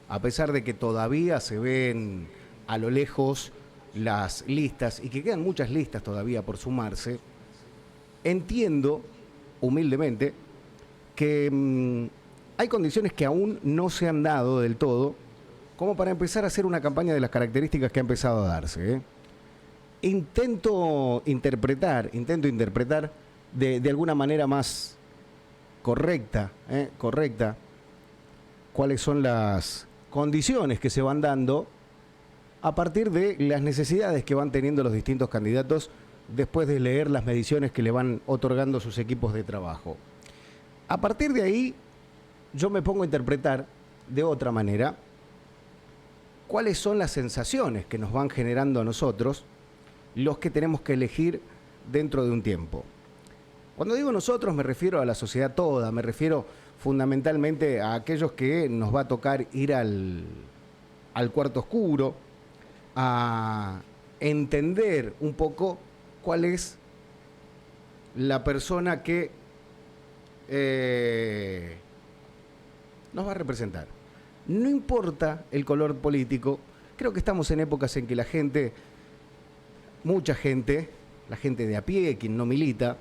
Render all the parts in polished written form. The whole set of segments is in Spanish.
a pesar de que todavía se ven a lo lejos las listas y que quedan muchas listas todavía por sumarse, entiendo humildemente que hay condiciones que aún no se han dado del todo como para empezar a hacer una campaña de las características que ha empezado a darse. Intento interpretar de alguna manera más correcta, cuáles son las condiciones que se van dando a partir de las necesidades que van teniendo los distintos candidatos después de leer las mediciones que le van otorgando sus equipos de trabajo. A partir de ahí, yo me pongo a interpretar de otra manera cuáles son las sensaciones que nos van generando a nosotros los que tenemos que elegir dentro de un tiempo. Cuando digo nosotros me refiero a la sociedad toda, me refiero fundamentalmente a aquellos que nos va a tocar ir al cuarto oscuro, a entender un poco cuál es la persona que nos va a representar. No importa el color político, creo que estamos en épocas en que la gente, mucha gente, la gente de a pie, quien no milita,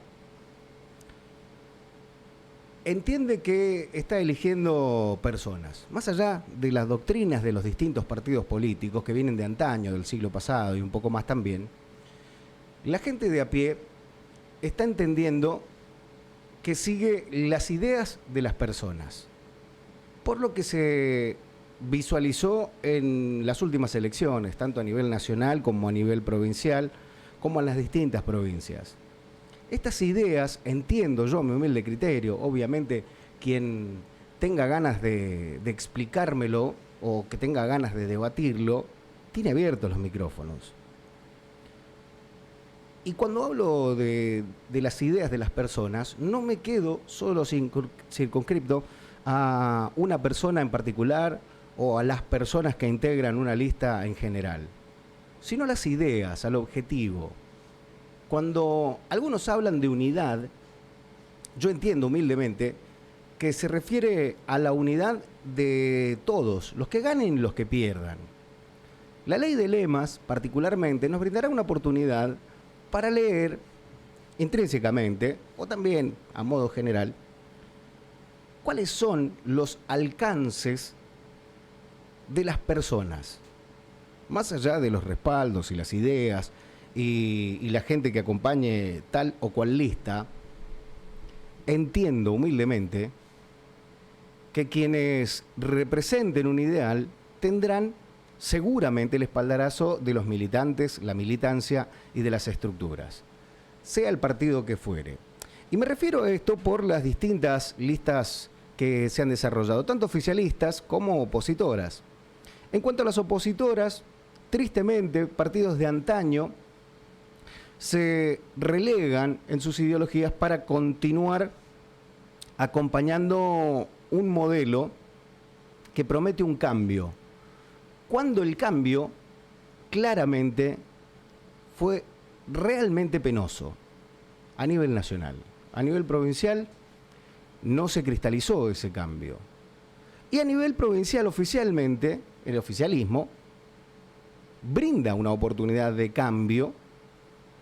entiende que está eligiendo personas, más allá de las doctrinas de los distintos partidos políticos que vienen de antaño, del siglo pasado y un poco más también. La gente de a pie está entendiendo que sigue las ideas de las personas, por lo que se visualizó en las últimas elecciones, tanto a nivel nacional como a nivel provincial, como en las distintas provincias. Estas ideas, entiendo yo, mi humilde criterio, obviamente quien tenga ganas de explicármelo o que tenga ganas de debatirlo, tiene abiertos los micrófonos. Y cuando hablo de las ideas de las personas, no me quedo solo circunscripto a una persona en particular o a las personas que integran una lista en general, sino a las ideas, al objetivo. Cuando algunos hablan de unidad, yo entiendo humildemente que se refiere a la unidad de todos, los que ganen y los que pierdan. La ley de lemas, particularmente, nos brindará una oportunidad para leer intrínsecamente, o también a modo general, cuáles son los alcances de las personas, más allá de los respaldos y las ideas y la gente que acompañe tal o cual lista. Entiendo humildemente que quienes representen un ideal tendrán seguramente el espaldarazo de los militantes, la militancia y de las estructuras, sea el partido que fuere. Y me refiero a esto por las distintas listas que se han desarrollado, tanto oficialistas como opositoras. En cuanto a las opositoras, tristemente, partidos de antaño se relegan en sus ideologías para continuar acompañando un modelo que promete un cambio, cuando el cambio claramente fue realmente penoso a nivel nacional. A nivel provincial no se cristalizó ese cambio. Y a nivel provincial, oficialmente, el oficialismo brinda una oportunidad de cambio,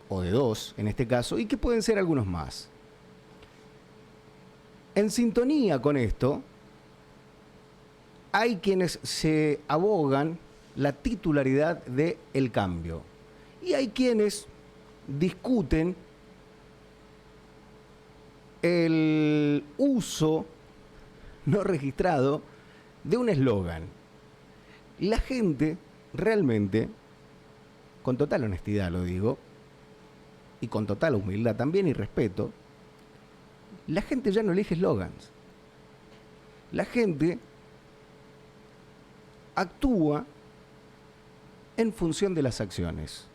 o de dos en este caso, y que pueden ser algunos más. En sintonía con esto, hay quienes se abogan la titularidad de el cambio. Y hay quienes discuten el uso no registrado de un eslogan. La gente realmente, con total honestidad lo digo, y con total humildad también y respeto, la gente ya no elige eslogans. La gente actúa en función de las acciones.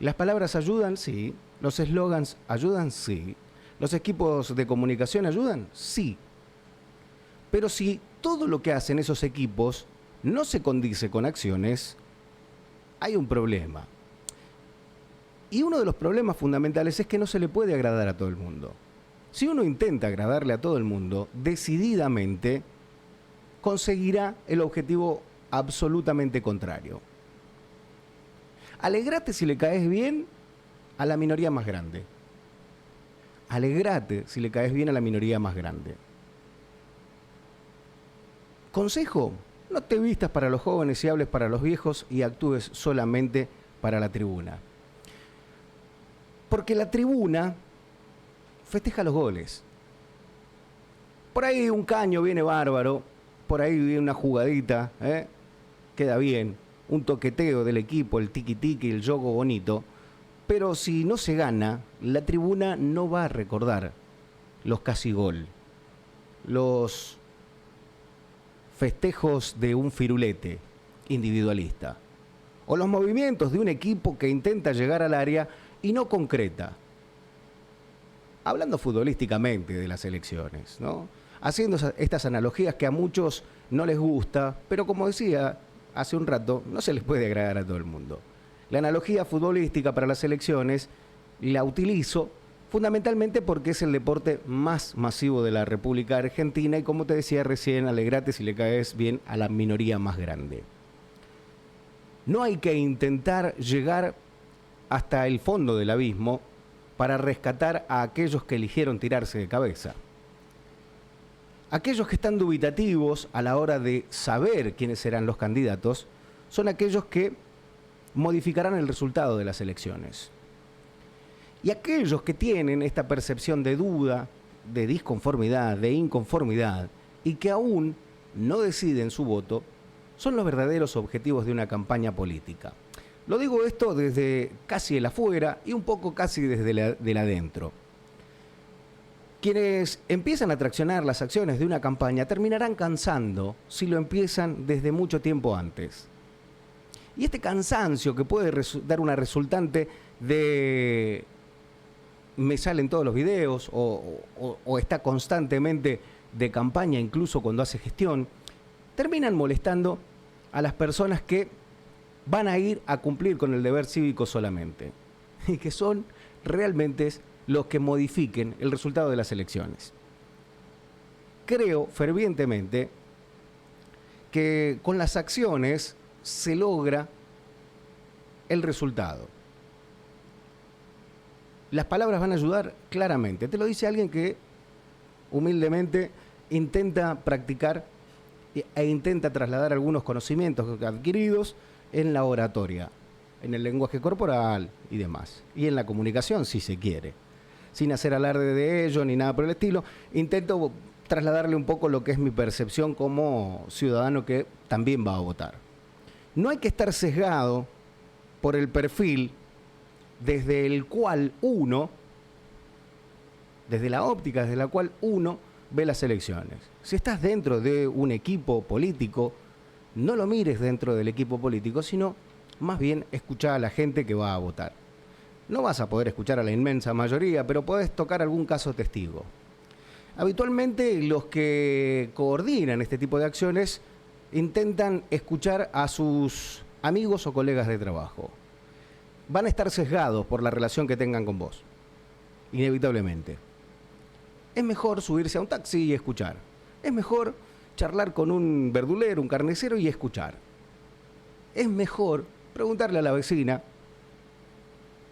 Las palabras ayudan, sí. Los eslogans ayudan, sí. Los equipos de comunicación ayudan, sí. Pero si todo lo que hacen esos equipos no se condice con acciones, hay un problema. Y uno de los problemas fundamentales es que no se le puede agradar a todo el mundo. Si uno intenta agradarle a todo el mundo, decididamente conseguirá el objetivo absolutamente contrario. Alegrate si le caes bien a la minoría más grande. Alegrate si le caes bien a la minoría más grande. Consejo, no te vistas para los jóvenes y hables para los viejos y actúes solamente para la tribuna. Porque la tribuna festeja los goles. Por ahí un caño viene bárbaro, por ahí viene una jugadita, queda bien, un toqueteo del equipo, el tiqui-tiqui, el juego bonito. Pero si no se gana, la tribuna no va a recordar los casi gol, los festejos de un firulete individualista, o los movimientos de un equipo que intenta llegar al área y no concreta. Hablando futbolísticamente de las elecciones, ¿no? Haciendo estas analogías que a muchos no les gusta, pero como decía hace un rato, no se les puede agradar a todo el mundo. La analogía futbolística para las elecciones la utilizo fundamentalmente porque es el deporte más masivo de la República Argentina y, como te decía recién, alegrate si le caes bien a la minoría más grande. No hay que intentar llegar hasta el fondo del abismo para rescatar a aquellos que eligieron tirarse de cabeza. Aquellos que están dubitativos a la hora de saber quiénes serán los candidatos son aquellos que modificarán el resultado de las elecciones. Y aquellos que tienen esta percepción de duda, de disconformidad, de inconformidad, y que aún no deciden su voto, son los verdaderos objetivos de una campaña política. Lo digo esto desde casi el afuera y un poco casi desde el adentro. Quienes empiezan a traccionar las acciones de una campaña terminarán cansando si lo empiezan desde mucho tiempo antes. Y este cansancio que puede dar una resultante de me salen todos los videos o está constantemente de campaña incluso cuando hace gestión, terminan molestando a las personas que van a ir a cumplir con el deber cívico solamente y que son realmente los que modifiquen el resultado de las elecciones. Creo fervientemente que con las acciones se logra el resultado. Las palabras van a ayudar claramente. Te lo dice alguien que humildemente intenta practicar e intenta trasladar algunos conocimientos adquiridos en la oratoria, en el lenguaje corporal y demás. Y en la comunicación, si se quiere. Sin hacer alarde de ello ni nada por el estilo, intento trasladarle un poco lo que es mi percepción como ciudadano que también va a votar. No hay que estar sesgado por el perfil desde el cual uno, desde la óptica desde la cual uno ve las elecciones. Si estás dentro de un equipo político, no lo mires dentro del equipo político, sino más bien escuchá a la gente que va a votar. No vas a poder escuchar a la inmensa mayoría, pero podés tocar algún caso testigo. Habitualmente los que coordinan este tipo de acciones intentan escuchar a sus amigos o colegas de trabajo. Van a estar sesgados por la relación que tengan con vos, inevitablemente. Es mejor subirse a un taxi y escuchar. Es mejor charlar con un verdulero, un carnicero y escuchar. Es mejor preguntarle a la vecina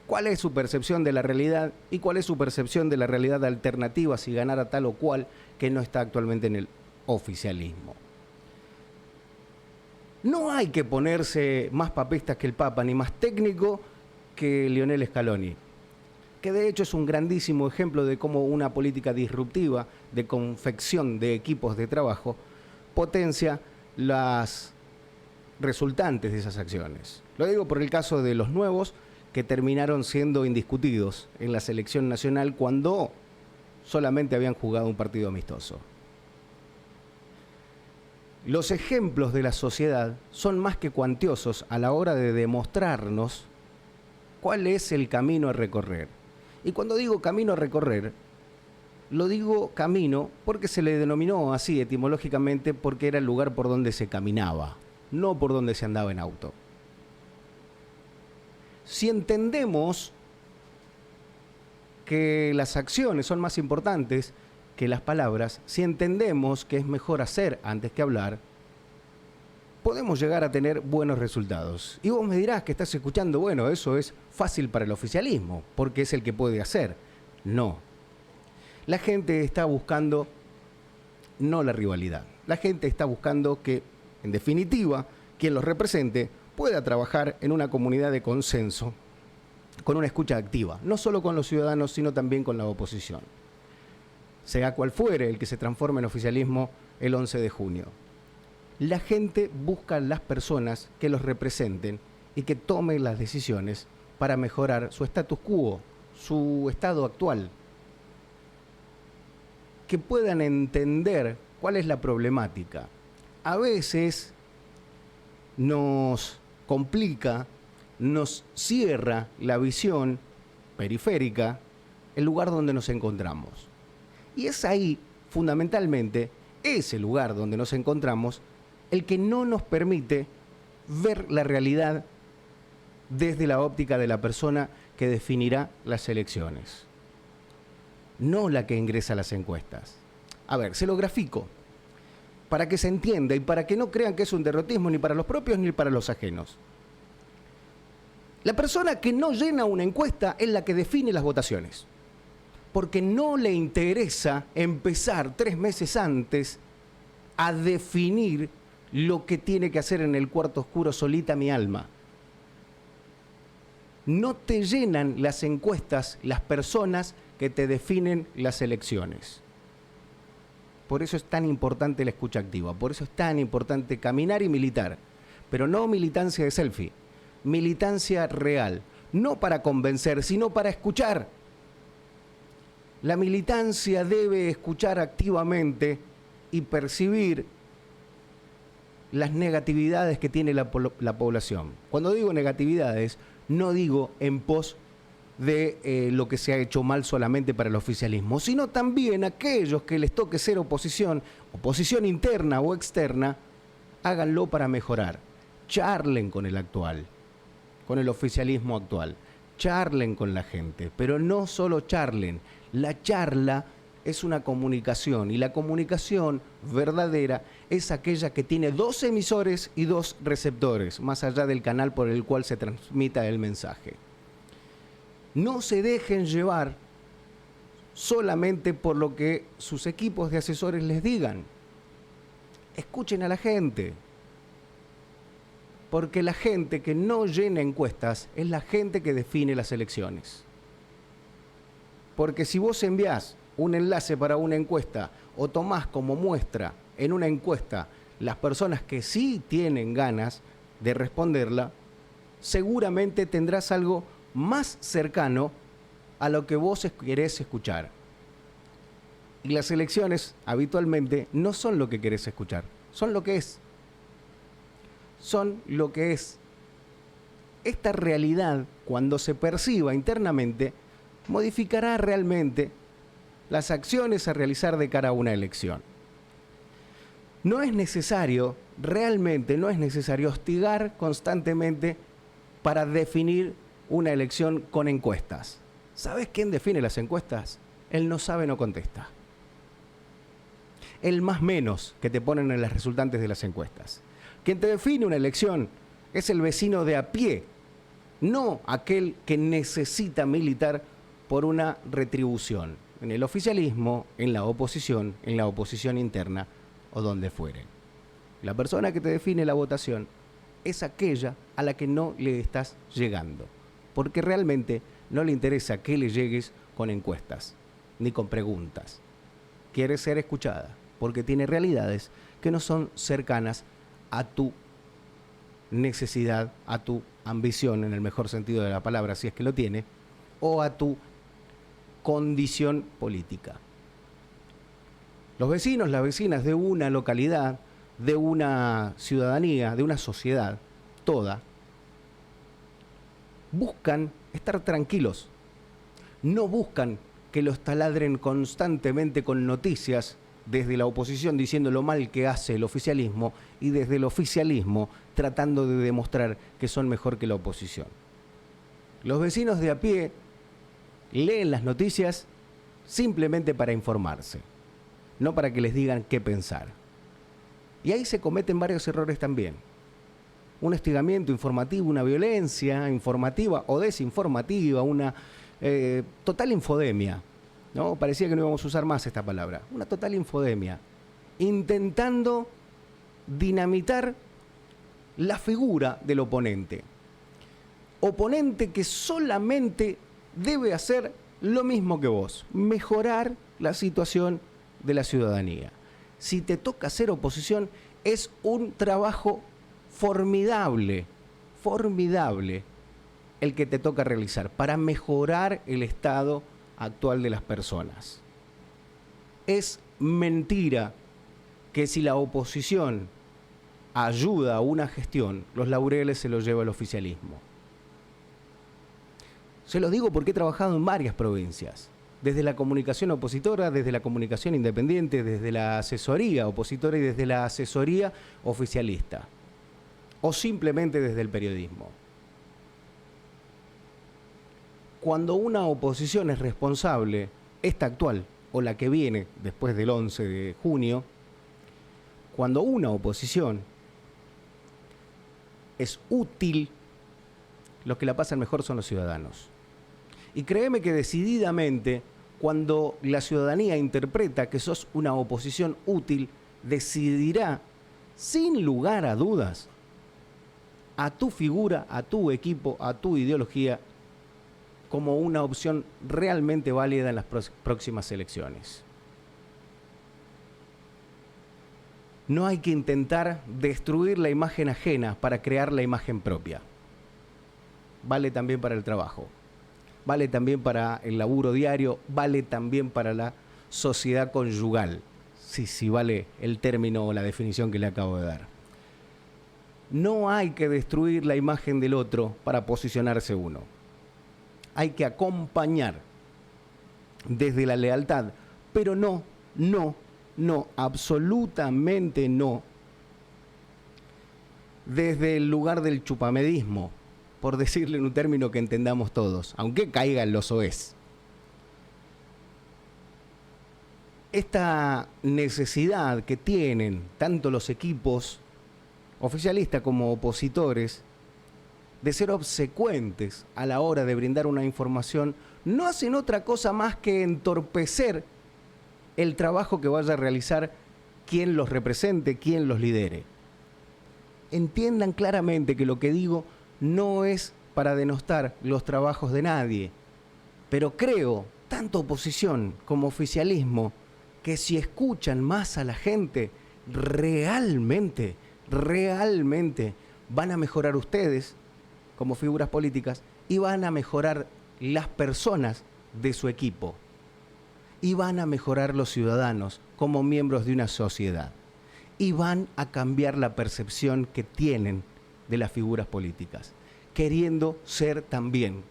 cuál es su percepción de la realidad y cuál es su percepción de la realidad alternativa si ganara tal o cual que no está actualmente en el oficialismo. No hay que ponerse más papistas que el Papa, ni más técnico que Lionel Scaloni, que de hecho es un grandísimo ejemplo de cómo una política disruptiva de confección de equipos de trabajo potencia las resultantes de esas acciones. Lo digo por el caso de los nuevos que terminaron siendo indiscutidos en la selección nacional cuando solamente habían jugado un partido amistoso. Los ejemplos de la sociedad son más que cuantiosos a la hora de demostrarnos cuál es el camino a recorrer. Y cuando digo camino a recorrer, lo digo camino porque se le denominó así etimológicamente porque era el lugar por donde se caminaba, no por donde se andaba en auto. Si entendemos que las acciones son más importantes que las palabras, si entendemos que es mejor hacer antes que hablar, podemos llegar a tener buenos resultados. Y vos me dirás que estás escuchando, bueno, eso es fácil para el oficialismo, porque es el que puede hacer. No. La gente está buscando no la rivalidad. La gente está buscando que, en definitiva, quien los represente pueda trabajar en una comunidad de consenso, con una escucha activa, no solo con los ciudadanos, sino también con la oposición. Sea cual fuere el que se transforme en oficialismo el 11 de junio. La gente busca a las personas que los representen y que tomen las decisiones para mejorar su status quo, su estado actual. Que puedan entender cuál es la problemática. A veces nos complica, nos cierra la visión periférica el lugar donde nos encontramos. Y es ahí, fundamentalmente, ese lugar donde nos encontramos, el que no nos permite ver la realidad desde la óptica de la persona que definirá las elecciones, no la que ingresa a las encuestas. A ver, se lo grafico, para que se entienda y para que no crean que es un derrotismo ni para los propios ni para los ajenos. La persona que no llena una encuesta es la que define las votaciones, porque no le interesa empezar 3 meses antes a definir lo que tiene que hacer en el cuarto oscuro solita mi alma. No te llenan las encuestas las personas que te definen las elecciones. Por eso es tan importante la escucha activa, por eso es tan importante caminar y militar, pero no militancia de selfie, militancia real, no para convencer, sino para escuchar. La militancia debe escuchar activamente y percibir las negatividades que tiene la población. Cuando digo negatividades, no digo en pos de lo que se ha hecho mal solamente para el oficialismo, sino también aquellos que les toque ser oposición interna o externa, háganlo para mejorar. Charlen con el actual, con el oficialismo actual. Charlen con la gente, pero no solo charlen. La charla es una comunicación y la comunicación verdadera es aquella que tiene 2 emisores y 2 receptores, más allá del canal por el cual se transmita el mensaje. No se dejen llevar solamente por lo que sus equipos de asesores les digan. Escuchen a la gente, porque la gente que no llena encuestas es la gente que define las elecciones. Porque si vos enviás un enlace para una encuesta o tomás como muestra en una encuesta las personas que sí tienen ganas de responderla, seguramente tendrás algo más cercano a lo que vos querés escuchar. Y las elecciones habitualmente no son lo que querés escuchar, son lo que es. Son lo que es. Esta realidad, cuando se perciba internamente, modificará realmente las acciones a realizar de cara a una elección. No es necesario, realmente no es necesario hostigar constantemente para definir una elección con encuestas. ¿Sabes quién define las encuestas? El no sabe, no contesta. El más menos que te ponen en las resultantes de las encuestas. Quien te define una elección es el vecino de a pie, no aquel que necesita militar por una retribución, en el oficialismo, en la oposición interna o donde fuere. La persona que te define la votación es aquella a la que no le estás llegando, porque realmente no le interesa que le llegues con encuestas ni con preguntas. Quiere ser escuchada porque tiene realidades que no son cercanas a tu necesidad, a tu ambición en el mejor sentido de la palabra, si es que lo tiene, o a tu condición política. Los vecinos, las vecinas de una localidad, de una ciudadanía, de una sociedad, toda, buscan estar tranquilos. No buscan que los taladren constantemente con noticias desde la oposición diciendo lo mal que hace el oficialismo y desde el oficialismo tratando de demostrar que son mejor que la oposición. Los vecinos de a pie leen las noticias simplemente para informarse. no para que les digan qué pensar. Y ahí se cometen varios errores también. Un hostigamiento informativo, una violencia informativa o desinformativa, una total infodemia, ¿no? Parecía que no íbamos a usar más esta palabra. Una total infodemia, intentando dinamitar la figura del oponente. Oponente que solamente debe hacer lo mismo que vos, mejorar la situación de la ciudadanía. Si te toca hacer oposición, es un trabajo formidable el que te toca realizar para mejorar el estado actual de las personas. Es mentira que si la oposición ayuda a una gestión, los laureles se los lleva el oficialismo. Se los digo porque he trabajado en varias provincias, desde la comunicación opositora, desde la comunicación independiente, desde la asesoría opositora y desde la asesoría oficialista, o simplemente desde el periodismo. Cuando una oposición es responsable, esta actual o la que viene después del 11 de junio, cuando una oposición es útil, los que la pasan mejor son los ciudadanos. Y créeme que decididamente, cuando la ciudadanía interpreta que sos una oposición útil, decidirá, sin lugar a dudas, a tu figura, a tu equipo, a tu ideología, como una opción realmente válida en las próximas elecciones. No hay que intentar destruir la imagen ajena para crear la imagen propia. Vale también para el trabajo, vale también para el laburo diario, vale también para la sociedad conyugal, si vale el término o la definición que le acabo de dar. No hay que destruir la imagen del otro para posicionarse uno. Hay que acompañar desde la lealtad, pero no, absolutamente no, desde el lugar del chupamedismo, por decirle en un término que entendamos todos, aunque caiga en los soez. Esta necesidad que tienen tanto los equipos oficialistas como opositores de ser obsecuentes a la hora de brindar una información, no hacen otra cosa más que entorpecer el trabajo que vaya a realizar quien los represente, quien los lidere. Entiendan claramente que lo que digo no es para denostar los trabajos de nadie, pero creo, tanto oposición como oficialismo, que si escuchan más a la gente, realmente van a mejorar ustedes como figuras políticas y van a mejorar las personas de su equipo y van a mejorar los ciudadanos como miembros de una sociedad y van a cambiar la percepción que tienen de las figuras políticas, queriendo ser también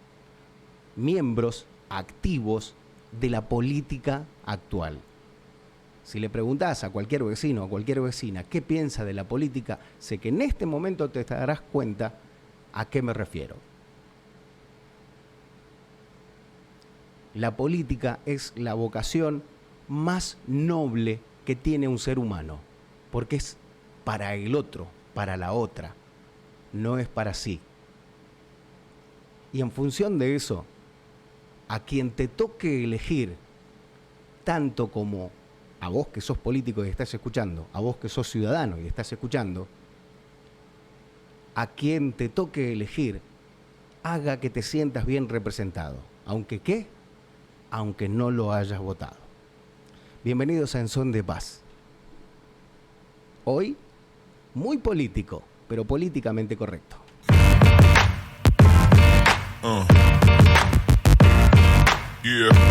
miembros activos de la política actual. Si le preguntás a cualquier vecino o a cualquier vecina qué piensa de la política, sé que en este momento te darás cuenta a qué me refiero. La política es la vocación más noble que tiene un ser humano, porque es para el otro, para la otra, no es para sí. Y en función de eso, a quien te toque elegir, tanto como a vos que sos político y estás escuchando, a vos que sos ciudadano y estás escuchando, a quien te toque elegir, haga que te sientas bien representado. ¿Aunque qué? Aunque no lo hayas votado. Bienvenidos a En Son de Paz. Hoy, muy político, pero políticamente correcto. Yeah.